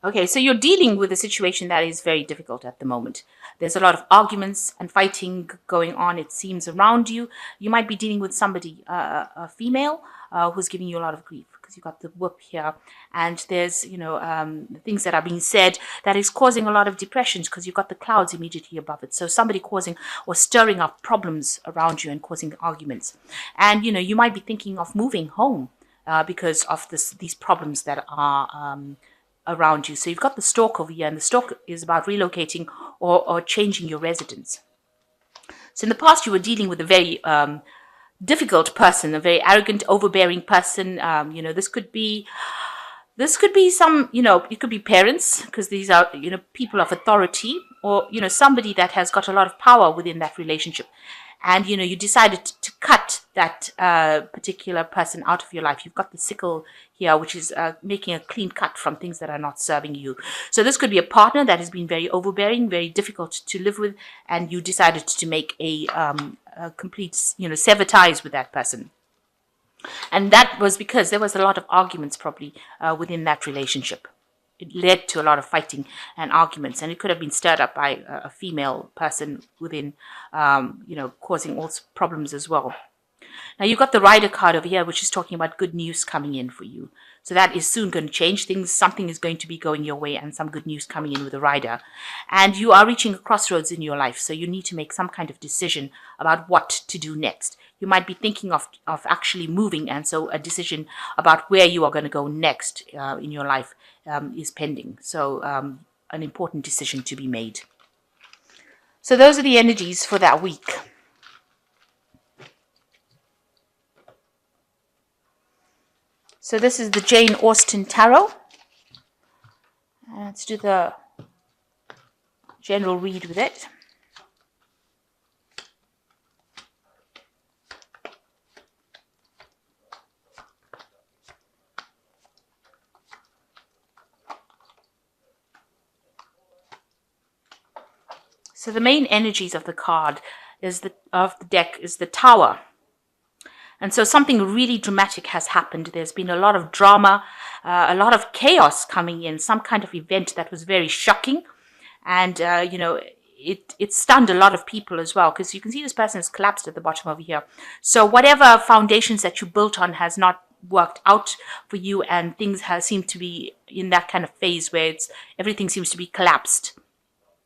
Okay, so you're dealing with a situation that is very difficult at the moment. There's a lot of arguments and fighting going on, it seems, around you. You might be dealing with somebody, a female, who's giving you a lot of grief because you got the whip here. And there's, things that are being said that is causing a lot of depressions because you've got the clouds immediately above it. So somebody causing or stirring up problems around you and causing arguments. And, you might be thinking of moving home because of these problems that are around you. So you've got the stork over here, and the stork is about relocating or changing your residence. So in the past, you were dealing with a very difficult person, a very arrogant, overbearing person. This could be some, it could be parents, because these are, people of authority, or, somebody that has got a lot of power within that relationship. And, you decided to cut that particular person out of your life. You've got the sickle here, which is making a clean cut from things that are not serving you. So this could be a partner that has been very overbearing, very difficult to live with, and you decided to make a complete, sever ties with that person. And that was because there was a lot of arguments probably within that relationship. It led to a lot of fighting and arguments, and it could have been stirred up by a female person within, causing all problems as well. Now you've got the Rider card over here, which is talking about good news coming in for you. So that is soon going to change things. Something is going to be going your way and some good news coming in with the Rider. And you are reaching a crossroads in your life. So you need to make some kind of decision about what to do next. You might be thinking of actually moving. And so a decision about where you are going to go next in your life is pending. So an important decision to be made. So those are the energies for that week. So this is the Jane Austen Tarot. Let's do the general read with it. So the main energies of the card of the deck is the Tower. And so something really dramatic has happened. There's been a lot of drama, a lot of chaos coming in, some kind of event that was very shocking. And, it stunned a lot of people as well, because you can see this person has collapsed at the bottom over here. So whatever foundations that you built on has not worked out for you, and things seem to be in that kind of phase where everything seems to be collapsed.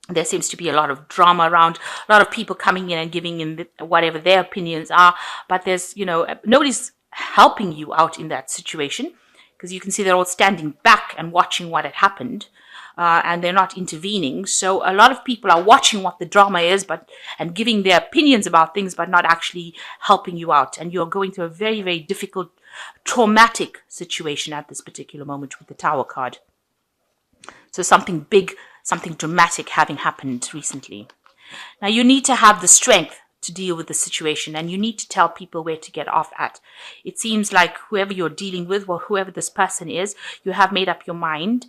There seems to be a lot of drama around, a lot of people coming in and giving in whatever their opinions are. But there's, nobody's helping you out in that situation, because you can see they're all standing back and watching what had happened. And they're not intervening. So a lot of people are watching what the drama is, and giving their opinions about things, but not actually helping you out. And you're going through a very, very difficult, traumatic situation at this particular moment with the Tower card. So something big, something dramatic having happened recently. Now you need to have the strength to deal with the situation, and you need to tell people where to get off at. It seems like whoever you're dealing with, or whoever this person is, you have made up your mind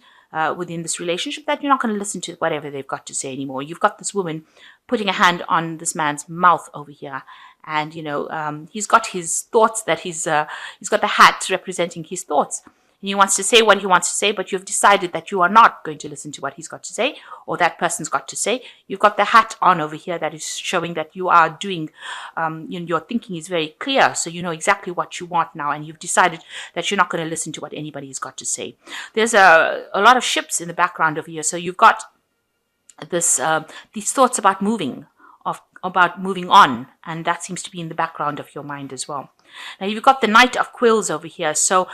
within this relationship that you're not going to listen to whatever they've got to say anymore. You've got this woman putting a hand on this man's mouth over here, and he's got his thoughts that he's got the hat representing his thoughts. He wants to say what he wants to say, but you've decided that you are not going to listen to what he's got to say, or that person's got to say. You've got the hat on over here that is showing that you are doing, your thinking is very clear, so you know exactly what you want now, and you've decided that you're not going to listen to what anybody's got to say. There's a lot of ships in the background over here, so you've got these thoughts about moving on, and that seems to be in the background of your mind as well. Now you've got the Knight of Quills over here, so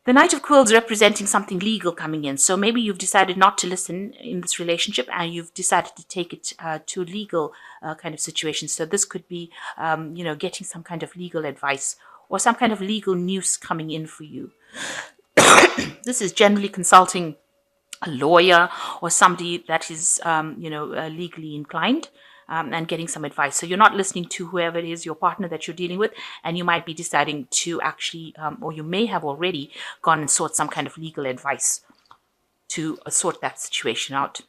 the Knight of Quills representing something legal coming in. So maybe you've decided not to listen in this relationship, and you've decided to take it to a legal kind of situation. So this could be, getting some kind of legal advice or some kind of legal news coming in for you. This is generally consulting a lawyer or somebody that is, legally inclined. And getting some advice. So you're not listening to whoever it is, your partner that you're dealing with, and you might be deciding to actually, or you may have already gone and sought some kind of legal advice to sort that situation out.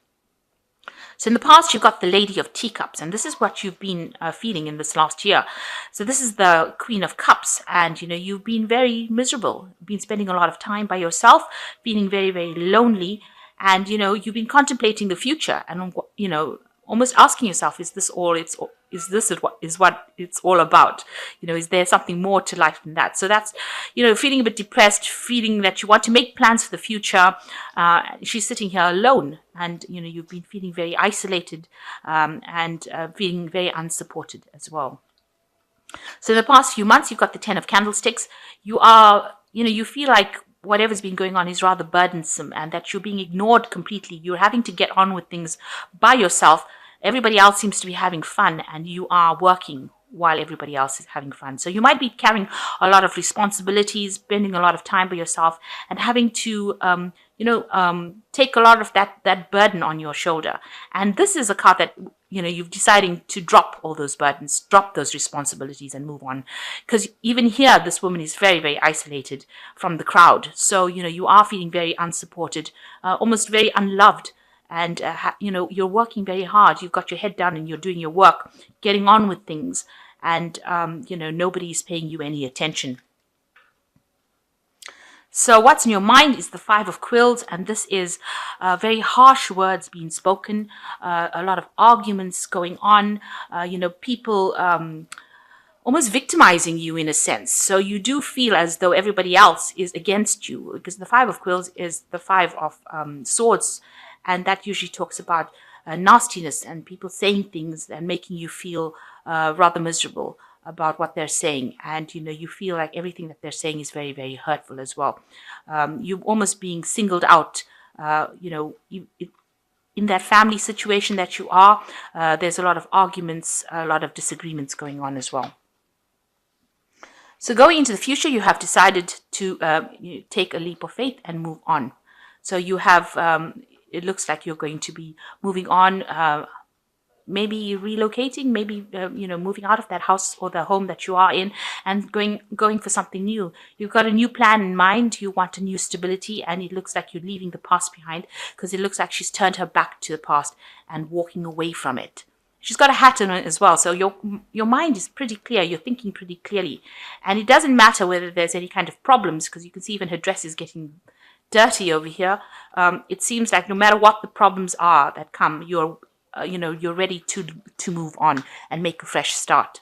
So in the past, you've got the Lady of Teacups, and this is what you've been feeling in this last year. So this is the Queen of Cups, and you've been very miserable, been spending a lot of time by yourself, feeling very, very lonely. And, you've been contemplating the future and, almost asking yourself, is this all what it's all about? Is there something more to life than that? So that's, feeling a bit depressed, feeling that you want to make plans for the future. She's sitting here alone, and, you've been feeling very isolated, and feeling very unsupported as well. So in the past few months, you've got the 10 of candlesticks. You feel like whatever's been going on is rather burdensome, and that you're being ignored completely. You're having to get on with things by yourself. Everybody else seems to be having fun, and you are working while everybody else is having fun. So you might be carrying a lot of responsibilities, spending a lot of time by yourself, and having to, take a lot of that burden on your shoulder. And this is a card that, you're deciding to drop all those burdens, drop those responsibilities, and move on. Because even here, this woman is very, very isolated from the crowd. So, you are feeling very unsupported, almost very unloved. And, you're working very hard. You've got your head down and you're doing your work, getting on with things. And, nobody's paying you any attention. So what's in your mind is the 5 of quills, and this is very harsh words being spoken, a lot of arguments going on, people almost victimizing you in a sense. So you do feel as though everybody else is against you, because the 5 of quills is the 5 of swords, and that usually talks about nastiness and people saying things and making you feel rather miserable about what they're saying. And, you feel like everything that they're saying is very, very hurtful as well. You're almost being singled out, in that family situation that you are. There's a lot of arguments, a lot of disagreements going on as well. So going into the future, you have decided to take a leap of faith and move on. So you have, it looks like you're going to be moving on, maybe relocating, maybe, moving out of that house or the home that you are in and going for something new. You've got a new plan in mind. You want a new stability, and it looks like you're leaving the past behind, because it looks like she's turned her back to the past and walking away from it. She's got a hat on it as well. So your mind is pretty clear. You're thinking pretty clearly. And it doesn't matter whether there's any kind of problems, because you can see even her dress is getting dirty over here. It seems like no matter what the problems are that come, you're ready to move on and make a fresh start.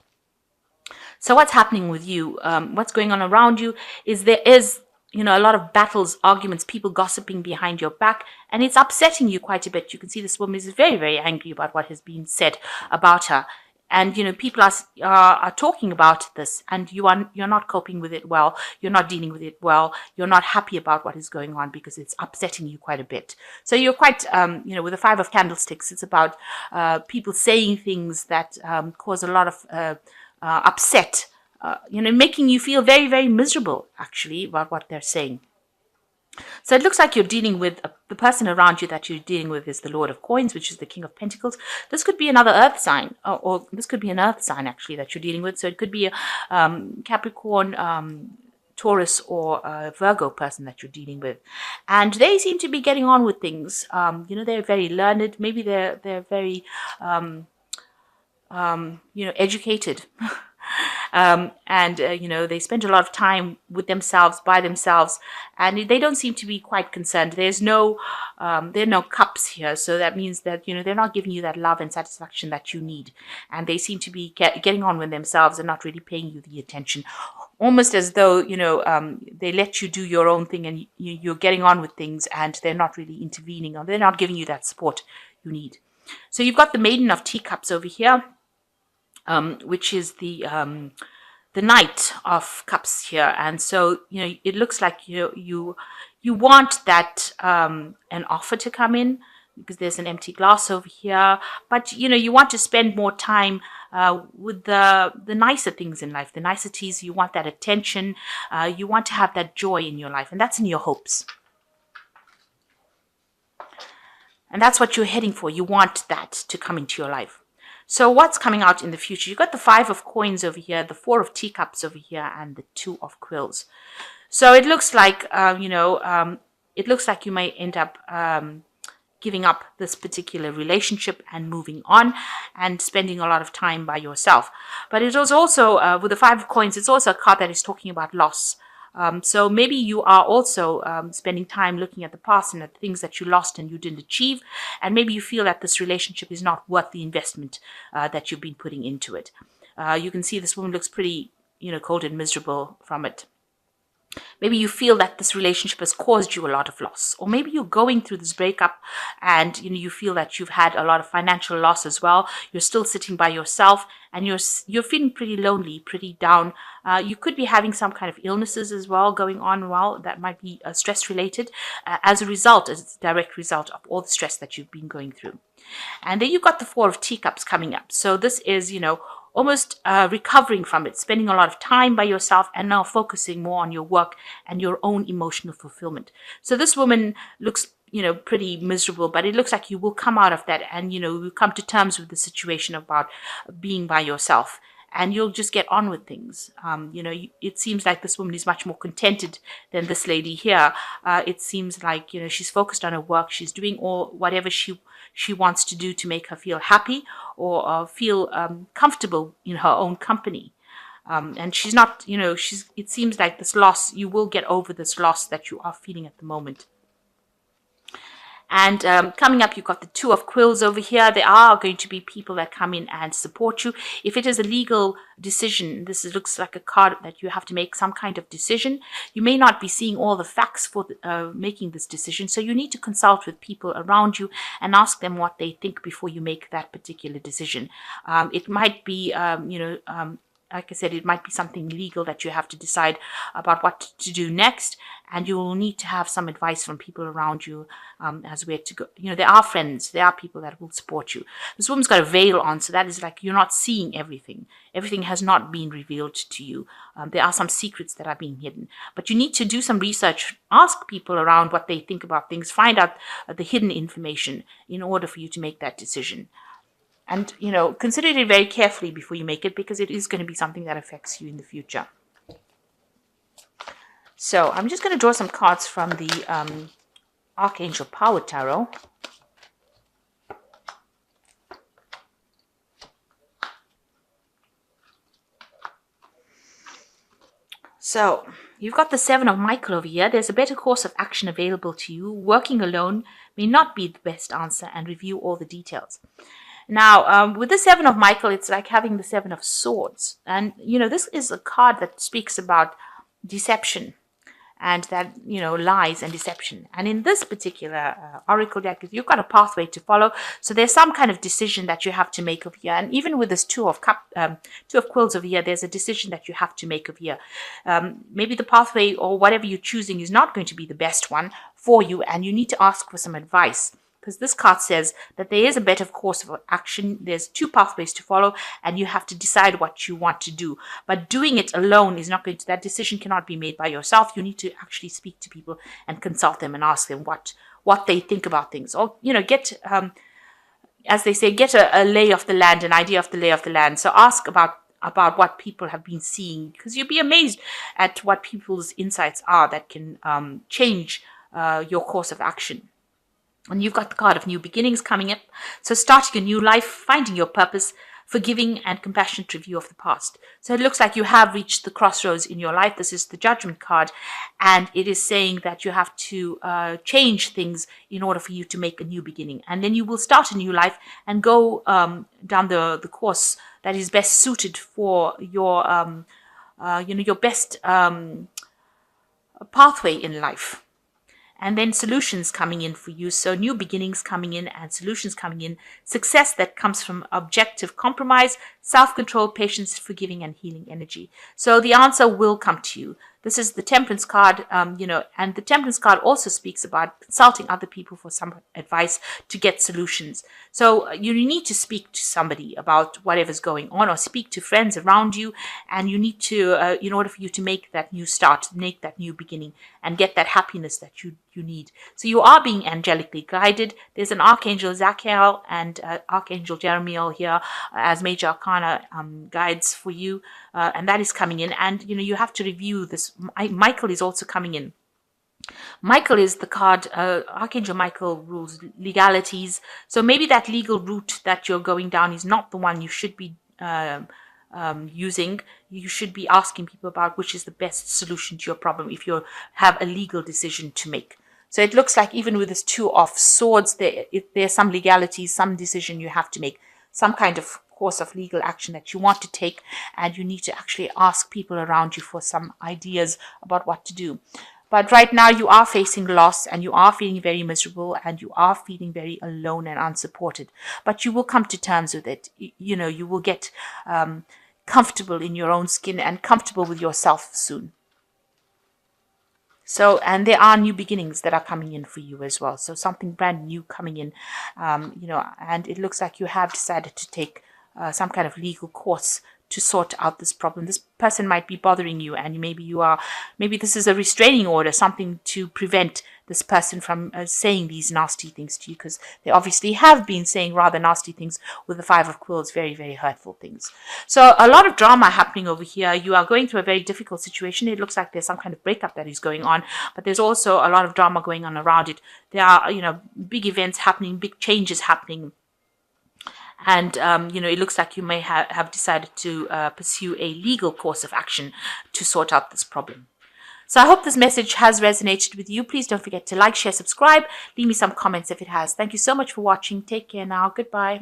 So what's happening with you? What's going on around you is there is, a lot of battles, arguments, people gossiping behind your back, and it's upsetting you quite a bit. You can see this woman is very, very angry about what has been said about her. And, people are talking about this, and you're not coping with it well. You're not dealing with it well. You're not happy about what is going on because it's upsetting you quite a bit. So you're quite, with the 5 of candlesticks, it's about people saying things that cause a lot of upset, making you feel very, very miserable, actually, about what they're saying. So it looks like you're dealing with the person around you that you're dealing with is the Lord of Coins, which is the King of Pentacles. This could be another earth sign, or this could be an earth sign actually that you're dealing with. So it could be a Capricorn, Taurus, or a Virgo person that you're dealing with, and they seem to be getting on with things. They're very learned. Maybe they're very educated. They spend a lot of time with themselves, by themselves, and they don't seem to be quite concerned. There are no cups here, so that means that, they're not giving you that love and satisfaction that you need, and they seem to be getting on with themselves and not really paying you the attention, almost as though, they let you do your own thing and you're getting on with things, and they're not really intervening, or they're not giving you that support you need. So you've got the Maiden of Teacups over here, which is the Knight of Cups here. And so, it looks like you want that an offer to come in, because there's an empty glass over here. But, you want to spend more time with the nicer things in life, the niceties. You want that attention. You want to have that joy in your life, and that's in your hopes. And that's what you're heading for. You want that to come into your life. So what's coming out in the future? You've got the 5 of Coins over here, the 4 of Teacups over here, and the 2 of Quills. So it looks like, it looks like you may end up giving up this particular relationship and moving on and spending a lot of time by yourself. But it was also, with the 5 of Coins, it's also a card that is talking about loss. So maybe you are also spending time looking at the past and at the things that you lost and you didn't achieve. And maybe you feel that this relationship is not worth the investment that you've been putting into it. You can see this woman looks pretty, cold and miserable from it. Maybe you feel that this relationship has caused you a lot of loss, or maybe you're going through this breakup and you feel that you've had a lot of financial loss as well. You're still sitting by yourself and you're feeling pretty lonely, pretty down. You could be having some kind of illnesses as well going on. Well, that might be stress related as a direct result of all the stress that you've been going through. And then you've got the Four of Teacups coming up. So this is, almost recovering from it, spending a lot of time by yourself and now focusing more on your work and your own emotional fulfillment. So this woman looks, pretty miserable, but it looks like you will come out of that and, you come to terms with the situation about being by yourself. And you'll just get on with things. It seems like this woman is much more contented than this lady here. It seems like, she's focused on her work. She's doing whatever she wants to do to make her feel happy or feel comfortable in her own company. And she's not, it seems like this loss, you will get over this loss that you are feeling at the moment. And coming up, you've got the Two of Quills over here. There are going to be people that come in and support you. If it is a legal decision, this looks like a card that you have to make some kind of decision. You may not be seeing all the facts for making this decision. So you need to consult with people around you and ask them what they think before you make that particular decision. It might be, like I said, it might be something legal that you have to decide about what to do next. And you will need to have some advice from people around you as where to go. There are friends, there are people that will support you. This woman's got a veil on, so that is like you're not seeing everything. Everything has not been revealed to you. There are some secrets that are being hidden. But you need to do some research, ask people around what they think about things, find out the hidden information in order for you to make that decision. And, consider it very carefully before you make it because it is going to be something that affects you in the future. So I'm just going to draw some cards from the Archangel Power Tarot. So you've got the Seven of Michael over here. There's a better course of action available to you. Working alone may not be the best answer, and review all the details. Now, with the Seven of Michael, it's like having the Seven of Swords. And, this is a card that speaks about deception and that, lies and deception. And in this particular oracle deck, you've got a pathway to follow. So there's some kind of decision that you have to make over here. And even with this Two of Quills over here, there's a decision that you have to make over here. Maybe the pathway or whatever you're choosing is not going to be the best one for you, and you need to ask for some advice. Because this card says that there is a better course of action. There's two pathways to follow, and you have to decide what you want to do. But doing it alone is not going to, that decision cannot be made by yourself. You need to actually speak to people and consult them and ask them what they think about things. Or, get, as they say, get a lay of the land, an idea of the lay of the land. So ask about what people have been seeing, because you'll be amazed at what people's insights are that can change your course of action. And you've got the card of new beginnings coming up. So starting a new life, finding your purpose, forgiving and compassionate review of the past. So it looks like you have reached the crossroads in your life. This is the Judgment card. And it is saying that you have to change things in order for you to make a new beginning. And then you will start a new life and go down the course that is best suited for your, your best pathway in life. And then solutions coming in for you. So new beginnings coming in and solutions coming in. Success that comes from objective compromise, self-control, patience, forgiving, and healing energy. So the answer will come to you. This is the Temperance card, and the Temperance card also speaks about consulting other people for some advice to get solutions. So you need to speak to somebody about whatever's going on, or speak to friends around you, and you need to, in order for you to make that new start, make that new beginning, and get that happiness that you need. So you are being angelically guided. There's an Archangel Zachiel and Archangel Jeremiel here as major arcana guides for you, and that is coming in. And you have to review this. Michael is also coming in. Michael is the card, Archangel Michael rules legalities. So maybe that legal route that you're going down is not the one you should be using. you should be asking people about which is the best solution to your problem if you have a legal decision to make. So it looks like even with this Two of Swords, there's some legalities, some decision you have to make, some kind of course of legal action that you want to take, and you need to actually ask people around you for some ideas about what to do. But right now you are facing loss, and you are feeling very miserable, and you are feeling very alone and unsupported. But you will come to terms with it. You will get comfortable in your own skin and comfortable with yourself soon. So, and there are new beginnings that are coming in for you as well. So something brand new coming in, and it looks like you have decided to take some kind of legal course to sort out this problem. This person might be bothering you, and maybe this is a restraining order, something to prevent this person from saying these nasty things to you, because they obviously have been saying rather nasty things with the Five of Quills, very, very hurtful things. So a lot of drama happening over here. You are going through a very difficult situation. It looks like there's some kind of breakup that is going on, but there's also a lot of drama going on around it. There are, big events happening, big changes happening. And, it looks like you may have decided to pursue a legal course of action to sort out this problem. So I hope this message has resonated with you. Please don't forget to like, share, subscribe. Leave me some comments if it has. Thank you so much for watching. Take care now. Goodbye.